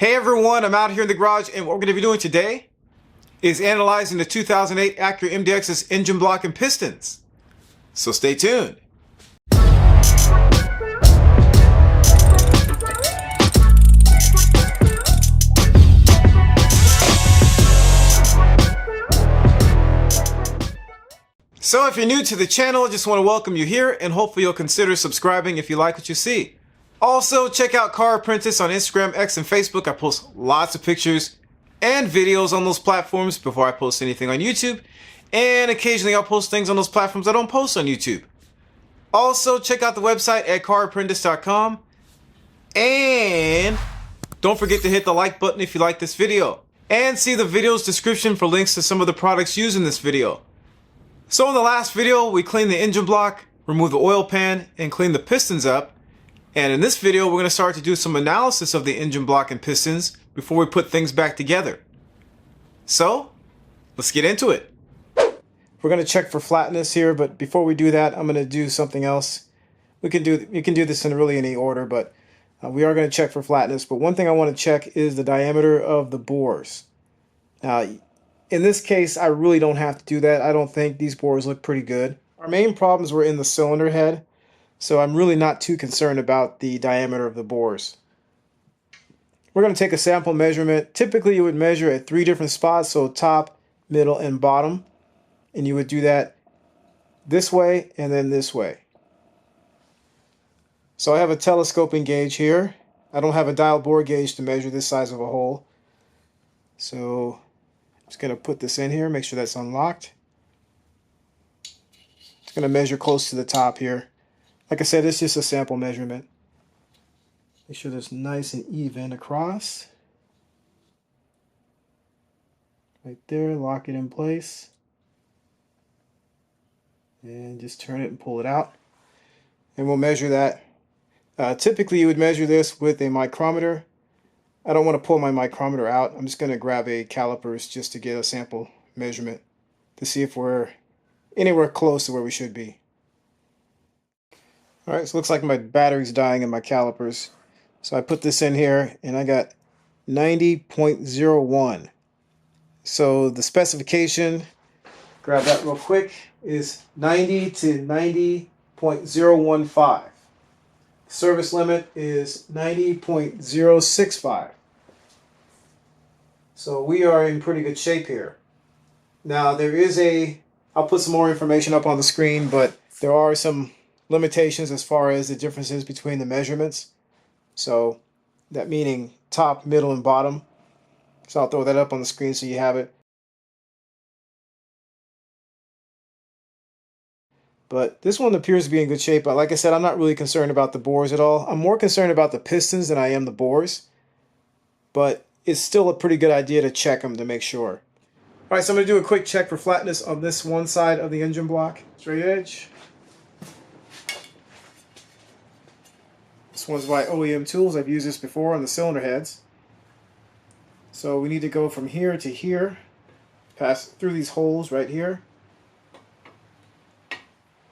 Hey everyone, I'm out here in the garage, and what we're going to be doing today is analyzing the 2008 Acura MDX's engine block and pistons. So stay tuned. So if you're new to the channel, I just want to welcome you here, and hopefully you'll consider subscribing if you like what you see. Also, check out Car Apprentice on Instagram, X, and Facebook. I post lots of pictures and videos on those platforms before I post anything on YouTube. And occasionally I'll post things on those platforms I don't post on YouTube. Also, check out the website at carapprentice.com. And don't forget to hit the like button if you like this video. And see the video's description for links to some of the products used in this video. So in the last video, we cleaned the engine block, removed the oil pan, and cleaned the pistons up. And in this video, we're going to start to do some analysis of the engine block and pistons before we put things back together. So, let's get into it. We're going to check for flatness here, but before we do that, I'm going to do something else. You can do this in really any order, but we are going to check for flatness. But one thing I want to check is the diameter of the bores. Now, in this case, I really don't have to do that. I don't think these bores look pretty good. Our main problems were in the cylinder head. So I'm really not too concerned about the diameter of the bores. We're going to take a sample measurement. Typically you would measure at 3 different spots, so top, middle, and bottom. And you would do that this way and then this way. So I have a telescoping gauge here. I don't have a dial bore gauge to measure this size of a hole. So I'm just going to put this in here, make sure that's unlocked. It's going to measure close to the top here. Like I said, it's just a sample measurement. Make sure that's nice and even across. Right there, lock it in place. And just turn it and pull it out. And we'll measure that. Typically you would measure this with a micrometer. I don't want to pull my micrometer out. I'm just going to grab a calipers just to get a sample measurement to see if we're anywhere close to where we should be. Alright, so it looks like my battery's dying in my calipers. So I put this in here and I got 90.01. So the specification, grab that real quick, is 90 to 90.015. Service limit is 90.065. So we are in pretty good shape here. Now there is I'll put some more information up on the screen, but there are some limitations as far as the differences between the measurements. So that meaning top, middle, and bottom. So I'll throw that up on the screen so you have it. But this one appears to be in good shape. But like I said, I'm not really concerned about the bores at all. I'm more concerned about the pistons than I am the bores. But it's still a pretty good idea to check them to make sure. Alright, so I'm going to do a quick check for flatness on this one side of the engine block. Straight edge. This one's by OEM Tools. I've used this before on the cylinder heads. So we need to go from here to here, pass through these holes right here.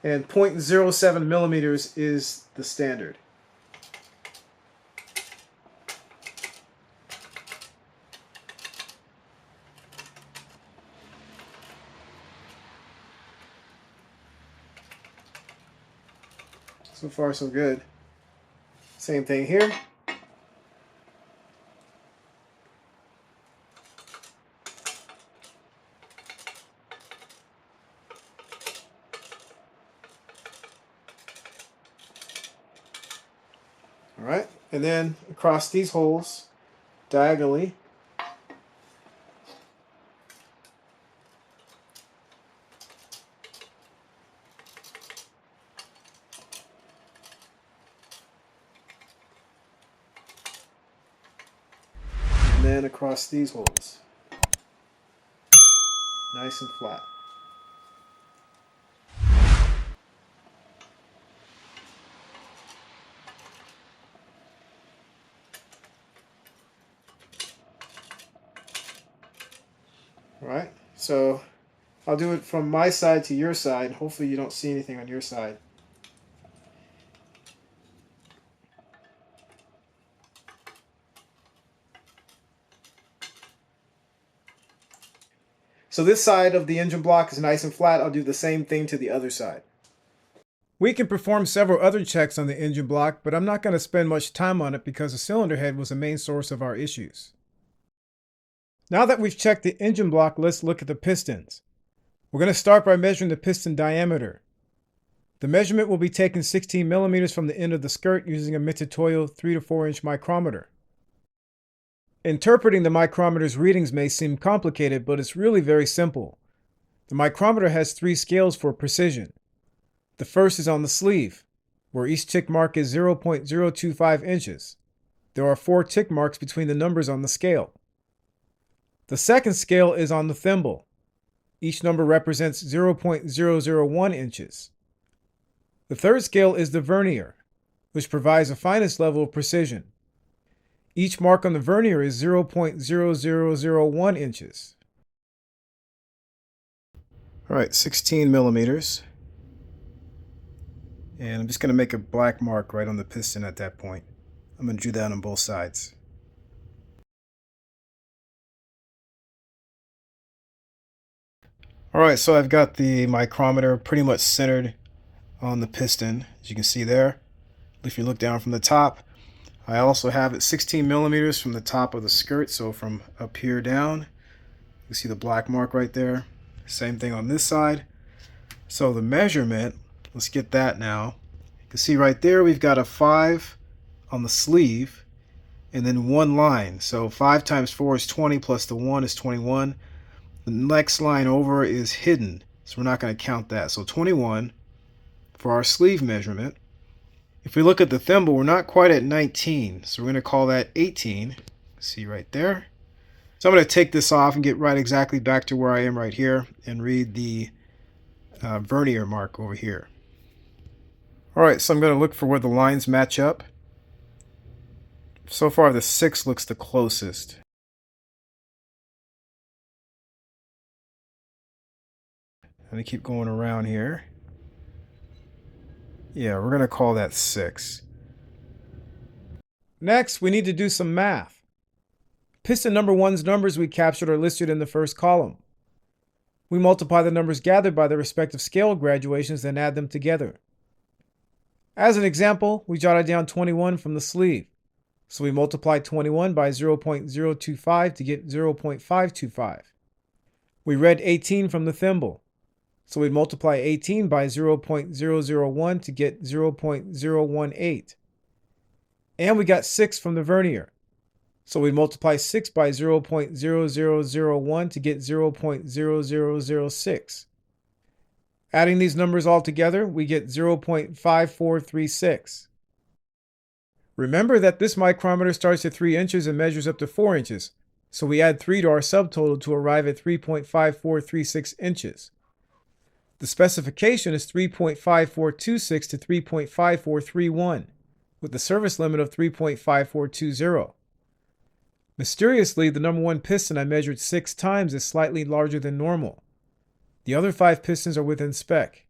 And 0.07 millimeters is the standard. So far so good. Same thing here. All right, and then across these holes, diagonally, and then across these holes. Nice and flat. Alright, so I'll do it from my side to your side. Hopefully you don't see anything on your side. So this side of the engine block is nice and flat. I'll do the same thing to the other side. We can perform several other checks on the engine block, but I'm not going to spend much time on it because the cylinder head was the main source of our issues. Now that we've checked the engine block, let's look at the pistons. We're going to start by measuring the piston diameter. The measurement will be taken 16 millimeters from the end of the skirt using a Mitutoyo 3 to 4 inch micrometer. Interpreting the micrometer's readings may seem complicated, but it's really very simple. The micrometer has 3 scales for precision. The first is on the sleeve, where each tick mark is 0.025 inches. There are 4 tick marks between the numbers on the scale. The second scale is on the thimble. Each number represents 0.001 inches. The third scale is the vernier, which provides the finest level of precision. Each mark on the vernier is 0.0001 inches. All right, 16 millimeters. And I'm just going to make a black mark right on the piston at that point. I'm going to do that on both sides. All right, so I've got the micrometer pretty much centered on the piston, as you can see there. If you look down from the top, I also have it 16 millimeters from the top of the skirt, so from up here down. You see the black mark right there. Same thing on this side. So the measurement, let's get that now. You can see right there we've got a 5 on the sleeve and then 1 line. So 5 times 4 is 20 plus the 1 is 21. The next line over is hidden, so we're not going to count that. So 21 for our sleeve measurement. If we look at the thimble, we're not quite at 19, so we're going to call that 18. See right there. So I'm going to take this off and get right exactly back to where I am right here and read the vernier mark over here. Alright, so I'm going to look for where the lines match up. So far the 6 looks the closest. I'm going to keep going around here. Yeah, we're going to call that 6. Next, we need to do some math. Piston number 1's numbers we captured are listed in the first column. We multiply the numbers gathered by the respective scale graduations, then add them together. As an example, we jotted down 21 from the sleeve. So we multiply 21 by 0.025 to get 0.525. We read 18 from the thimble. So we multiply 18 by 0.001 to get 0.018. And we got 6 from the vernier. So we multiply 6 by 0.0001 to get 0.0006. Adding these numbers all together, we get 0.5436. Remember that this micrometer starts at 3 inches and measures up to 4 inches. So we add 3 to our subtotal to arrive at 3.5436 inches. The specification is 3.5426 to 3.5431, with the service limit of 3.5420. Mysteriously, the number 1 piston I measured 6 times is slightly larger than normal. The other 5 pistons are within spec.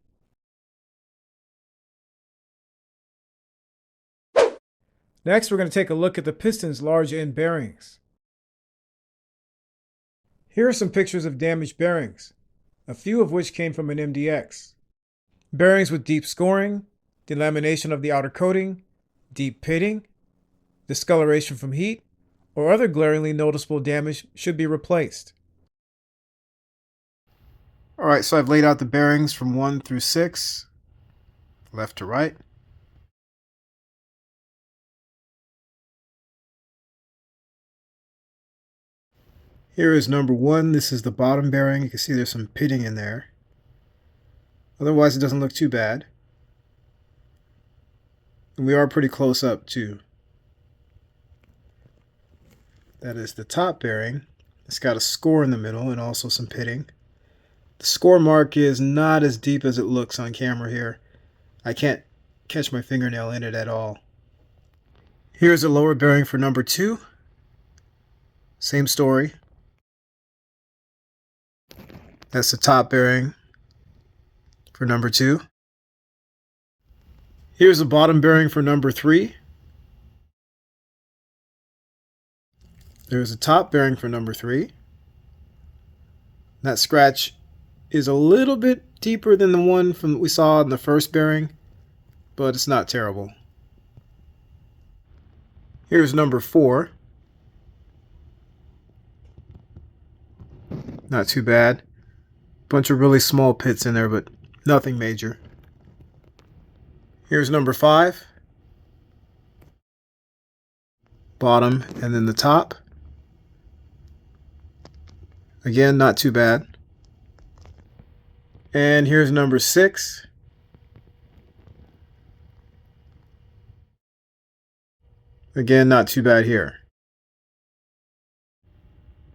Next, we're going to take a look at the piston's large end bearings. Here are some pictures of damaged bearings, a few of which came from an MDX. Bearings with deep scoring, delamination of the outer coating, deep pitting, discoloration from heat, or other glaringly noticeable damage should be replaced. Alright, so I've laid out the bearings from 1 through 6, left to right. Here is number 1. This is the bottom bearing. You can see there's some pitting in there. Otherwise, it doesn't look too bad. And we are pretty close up too. That is the top bearing. It's got a score in the middle and also some pitting. The score mark is not as deep as it looks on camera here. I can't catch my fingernail in it at all. Here's the lower bearing for number 2. Same story. That's the top bearing for number 2. Here's the bottom bearing for number 3. There's the top bearing for number 3. That scratch is a little bit deeper than the one from we saw in the first bearing, but it's not terrible. Here's number 4. Not too bad. Bunch of really small pits in there, but nothing major. Here's number 5. Bottom and then the top. Again, not too bad. And here's number 6. Again, not too bad here.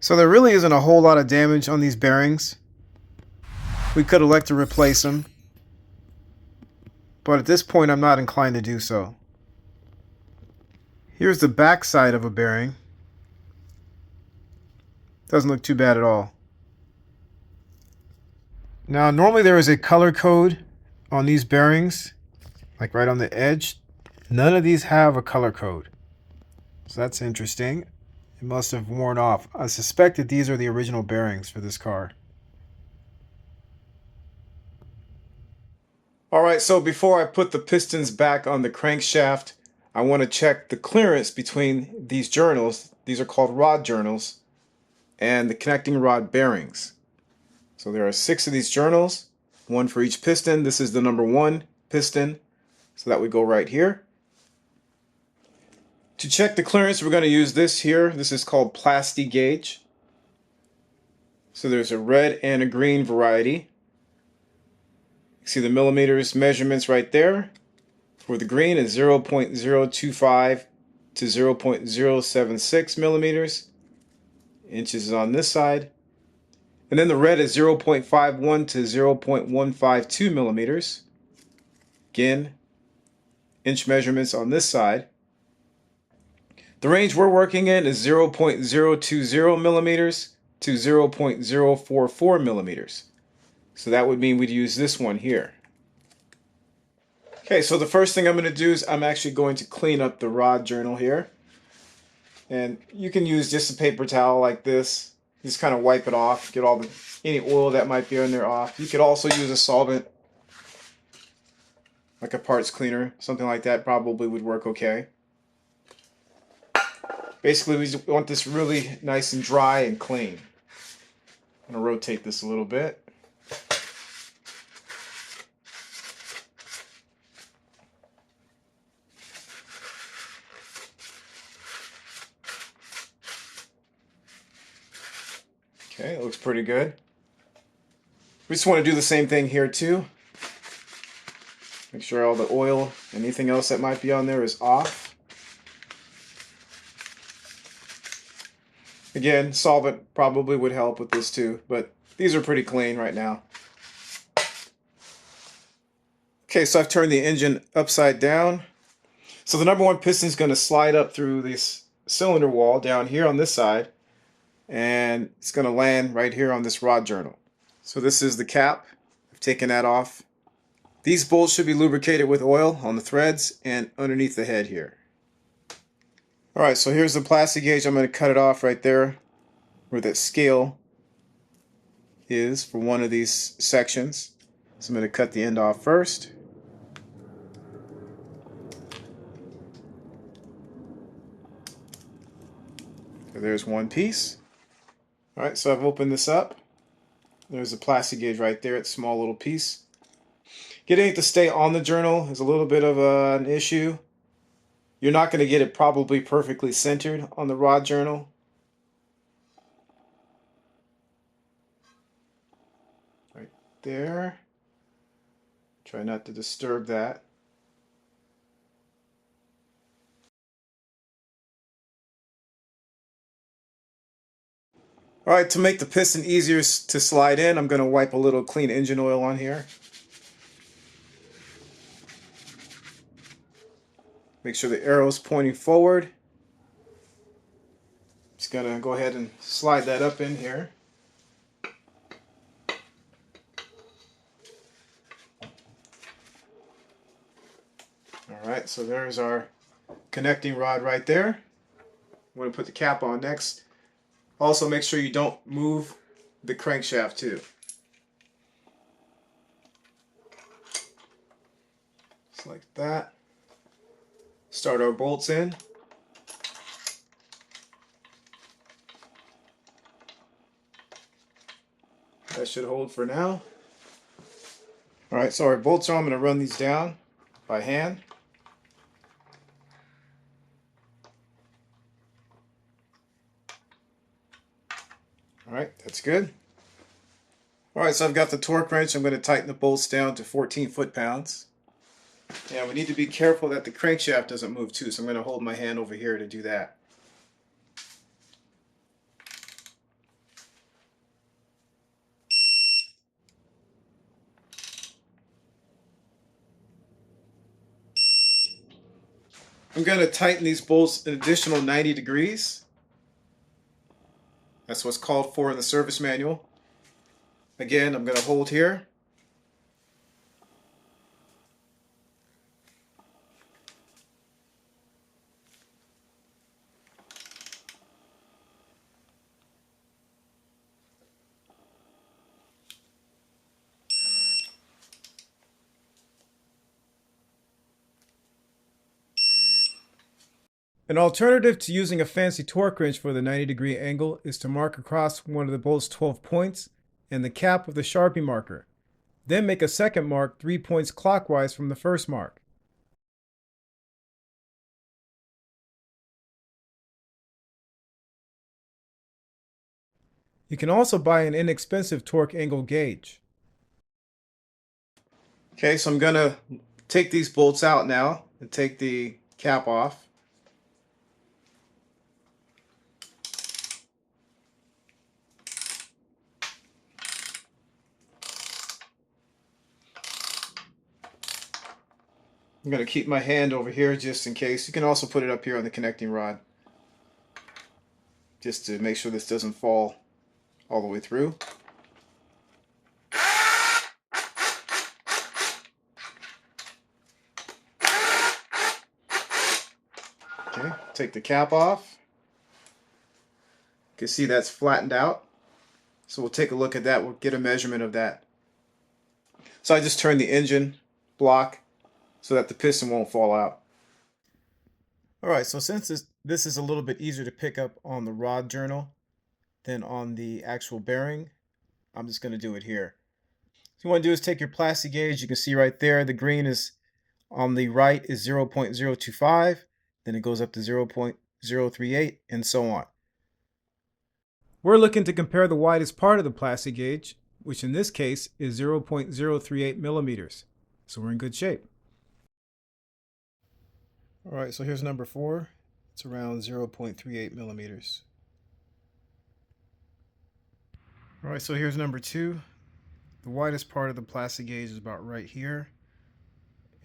So there really isn't a whole lot of damage on these bearings. We could elect to replace them, but at this point I'm not inclined to do so. Here's the back side of a bearing. Doesn't look too bad at all. Now normally there is a color code on these bearings, like right on the edge. None of these have a color code, so that's interesting. It must have worn off. I suspect that these are the original bearings for this car. Alright, so before I put the pistons back on the crankshaft, I want to check the clearance between these journals. These are called rod journals, and the connecting rod bearings. So there are 6 of these journals, 1 for each piston. This is the number 1 piston, so that would go right here. To check the clearance, we're going to use this here. This is called Plasti gauge. So there's a red and a green variety. You see the millimeters measurements right there. For the green is 0.025 to 0.076 millimeters. Inches is on this side. And then the red is 0.51 to 0.152 millimeters. Again, inch measurements on this side. The range we're working in is 0.020 millimeters to 0.044 millimeters. So that would mean we'd use this one here. Okay, so the first thing I'm going to do is I'm actually going to clean up the rod journal here. And you can use just a paper towel like this. Just kind of wipe it off, get all any oil that might be on there off. You could also use a solvent, like a parts cleaner. Something like that probably would work okay. Basically, we want this really nice and dry and clean. I'm going to rotate this a little bit. Okay, it looks pretty good. We just want to do the same thing here too. Make sure all the oil, anything else that might be on there is off. Again, solvent probably would help with this too, but these are pretty clean right now. Okay, so I've turned the engine upside down. So the number 1 piston is going to slide up through this cylinder wall down here on this side, and it's going to land right here on this rod journal. So this is the cap. I've taken that off. These bolts should be lubricated with oil on the threads and underneath the head here. Alright, so here's the plastic gauge. I'm going to cut it off right there where that scale is for one of these sections. So I'm going to cut the end off first. So there's one piece. Alright, so I've opened this up. There's a plastic gauge right there. It's a small little piece. Getting it to stay on the journal is a little bit of an issue. You're not going to get it probably perfectly centered on the rod journal. Right there. Try not to disturb that. Alright, to make the piston easier to slide in, I'm going to wipe a little clean engine oil on here. Make sure the arrow's pointing forward. Just going to go ahead and slide that up in here. Alright, so there's our connecting rod right there. I'm going to put the cap on next. Also make sure you don't move the crankshaft too. Just like that. Start our bolts in. That should hold for now. Alright, so our bolts are on. I'm going to run these down by hand. Alright, that's good. Alright, so I've got the torque wrench. I'm going to tighten the bolts down to 14 foot-pounds. And we need to be careful that the crankshaft doesn't move too, so I'm going to hold my hand over here to do that. I'm going to tighten these bolts an additional 90 degrees. That's what's called for in the service manual. Again, I'm going to hold here. An alternative to using a fancy torque wrench for the 90-degree angle is to mark across one of the bolt's 12 points and the cap with a Sharpie marker. Then make a second mark 3 points clockwise from the first mark. You can also buy an inexpensive torque angle gauge. Okay, so I'm going to take these bolts out now and take the cap off. I'm going to keep my hand over here just in case. You can also put it up here on the connecting rod just to make sure this doesn't fall all the way through. Okay, take the cap off. You can see that's flattened out. So we'll take a look at that. We'll get a measurement of that. So I just turned the engine block so that the piston won't fall out. Alright, so since this is a little bit easier to pick up on the rod journal than on the actual bearing, I'm just going to do it here. What you want to do is take your plastic gauge. You can see right there the green is on the right is 0.025, then it goes up to 0.038 and so on. We're looking to compare the widest part of the plastic gauge, which in this case is 0.038 millimeters. So we're in good shape. Alright, so here's number 4. It's around 0.38 millimeters. Alright, so here's number 2. The widest part of the plastic gauge is about right here.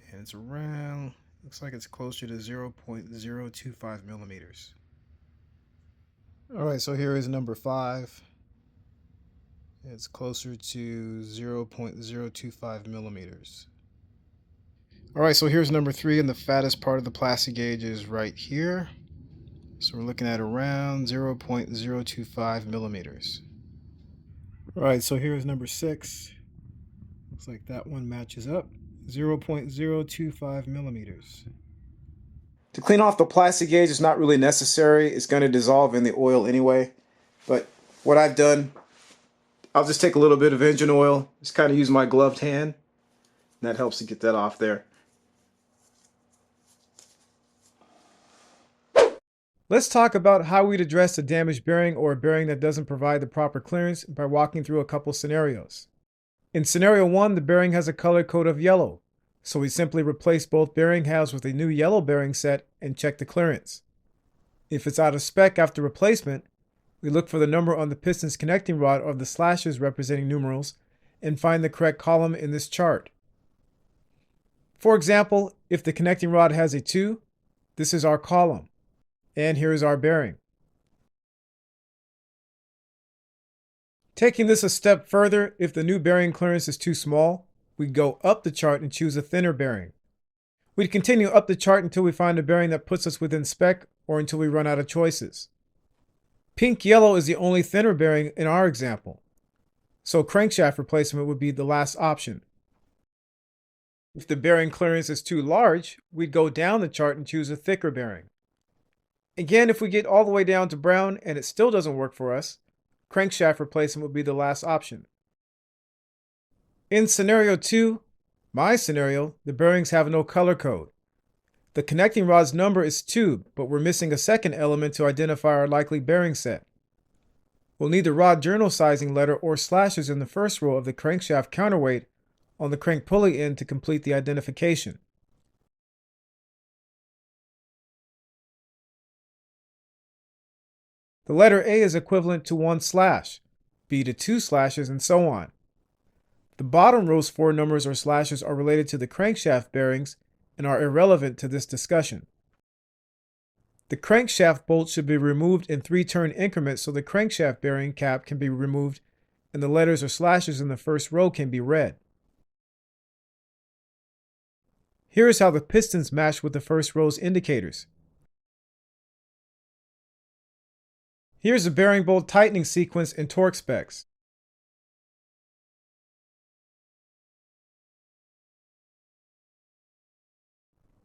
And it's around, looks like it's closer to 0.025 millimeters. Alright, so here is number 5. It's closer to 0.025 millimeters. Alright, so here's number 3, and the fattest part of the plastic gauge is right here. So we're looking at around 0.025 millimeters. Alright, so here's number 6. Looks like that one matches up. 0.025 millimeters. To clean off the plastic gauge is not really necessary. It's going to dissolve in the oil anyway. But what I've done, I'll just take a little bit of engine oil, just kind of use my gloved hand, and that helps to get that off there. Let's talk about how we'd address a damaged bearing or a bearing that doesn't provide the proper clearance by walking through a couple scenarios. In scenario 1, the bearing has a color code of yellow, so we simply replace both bearing halves with a new yellow bearing set and check the clearance. If it's out of spec after replacement, we look for the number on the piston's connecting rod or the slashes representing numerals and find the correct column in this chart. For example, if the connecting rod has a 2, this is our column. And here is our bearing. Taking this a step further, if the new bearing clearance is too small, we'd go up the chart and choose a thinner bearing. We'd continue up the chart until we find a bearing that puts us within spec or until we run out of choices. Pink yellow is the only thinner bearing in our example. so crankshaft replacement would be the last option. If the bearing clearance is too large, we'd go down the chart and choose a thicker bearing. Again, if we get all the way down to brown and it still doesn't work for us, crankshaft replacement would be the last option. In scenario 2, my scenario, the bearings have no color code. The connecting rod's number is tube, but we're missing a second element to identify our likely bearing set. We'll need the rod journal sizing letter or slashes in the first row of the crankshaft counterweight on the crank pulley end to complete the identification. The letter A is equivalent to 1 slash, B to 2 slashes, and so on. The bottom row's 4 numbers or slashes are related to the crankshaft bearings and are irrelevant to this discussion. The crankshaft bolt should be removed in 3-turn increments so the crankshaft bearing cap can be removed and the letters or slashes in the first row can be read. Here is how the pistons match with the first row's indicators. Here's the bearing bolt tightening sequence and torque specs.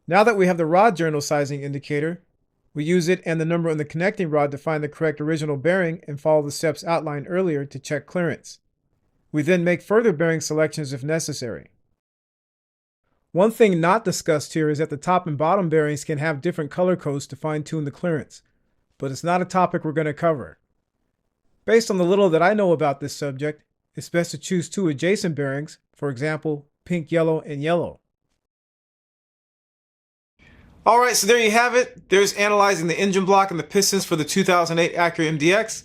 Now that we have the rod journal sizing indicator, we use it and the number on the connecting rod to find the correct original bearing and follow the steps outlined earlier to check clearance. We then make further bearing selections if necessary. One thing not discussed here is that the top and bottom bearings can have different color codes to fine-tune the clearance, but it's not a topic we're going to cover. Based on the little that I know about this subject, it's best to choose 2 adjacent bearings, for example, pink, yellow, and yellow. Alright, so there you have it. There's analyzing the engine block and the pistons for the 2008 Acura MDX.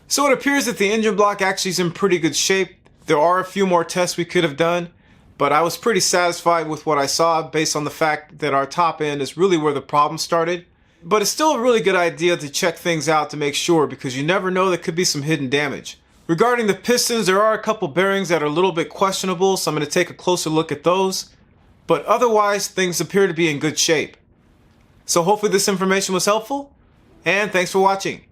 So it appears that the engine block actually is in pretty good shape. There are a few more tests we could have done, but I was pretty satisfied with what I saw based on the fact that our top end is really where the problem started. But it's still a really good idea to check things out to make sure, because you never know, there could be some hidden damage. Regarding the pistons, there are a couple bearings that are a little bit questionable, so I'm going to take a closer look at those. But otherwise, things appear to be in good shape. So hopefully this information was helpful, and thanks for watching.